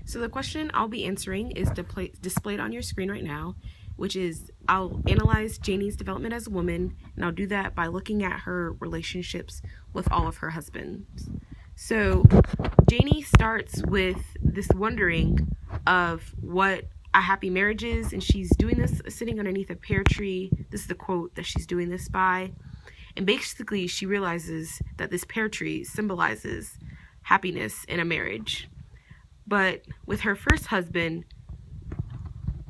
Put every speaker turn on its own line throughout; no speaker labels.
So the question I'll be answering is displayed on your screen right now, which is I'll analyze Janie's development as a woman, and I'll do that by looking at her relationships with all of her husbands. So Janie starts with this wondering of what a happy marriage is, and she's doing this sitting underneath a pear tree. This is the quote that she's doing this by. And basically she realizes that this pear tree symbolizes happiness in a marriage. But with her first husband,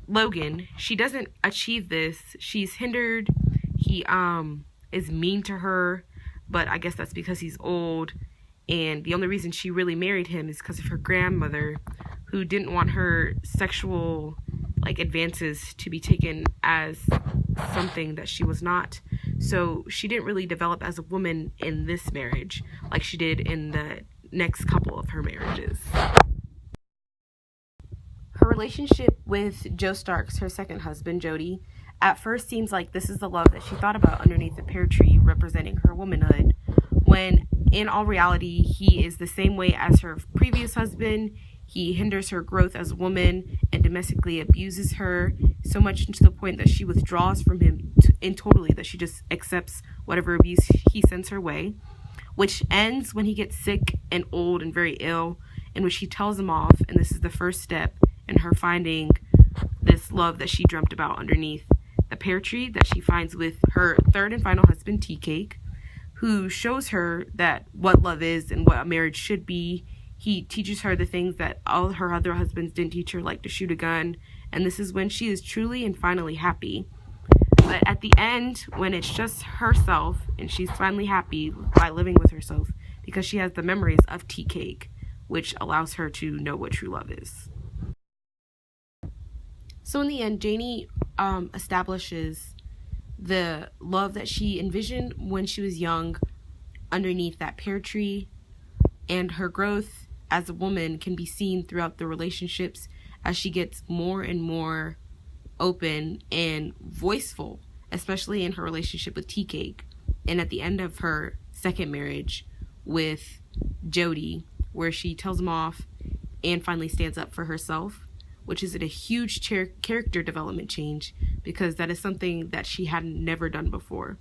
Logan, she doesn't achieve this. She's hindered. He is mean to her, but I guess that's because he's old. And the only reason she really married him is because of her grandmother, who didn't want her sexual advances to be taken as something that she was not. So she didn't really develop as a woman in this marriage like she did in the next couple of her marriages. Her relationship with Joe Starks, her second husband, Jody, at first seems like this is the love that she thought about underneath the pear tree representing her womanhood, when in all reality, he is the same way as her previous husband. He hinders her growth as a woman and domestically abuses her so much to the point that she withdraws from him totally, that she just accepts whatever abuse he sends her way, which ends when he gets sick and old and very ill, in which he tells him off, and this is the first step in her finding this love that she dreamt about underneath the pear tree that she finds with her third and final husband, Tea Cake, who shows her that what love is and what a marriage should be. He teaches her the things that all her other husbands didn't teach her, like to shoot a gun, and this is when she is truly and finally happy. But at the end, when it's just herself and she's finally happy by living with herself, because she has the memories of Tea Cake, which allows her to know what true love is. So in the end, Janie establishes the love that she envisioned when she was young underneath that pear tree, and her growth as a woman can be seen throughout the relationships as she gets more and more open and voiceful, especially in her relationship with Tea Cake, and at the end of her second marriage with Jody, where she tells him off and finally stands up for herself, which is a huge character development change, because that is something that she had never done before.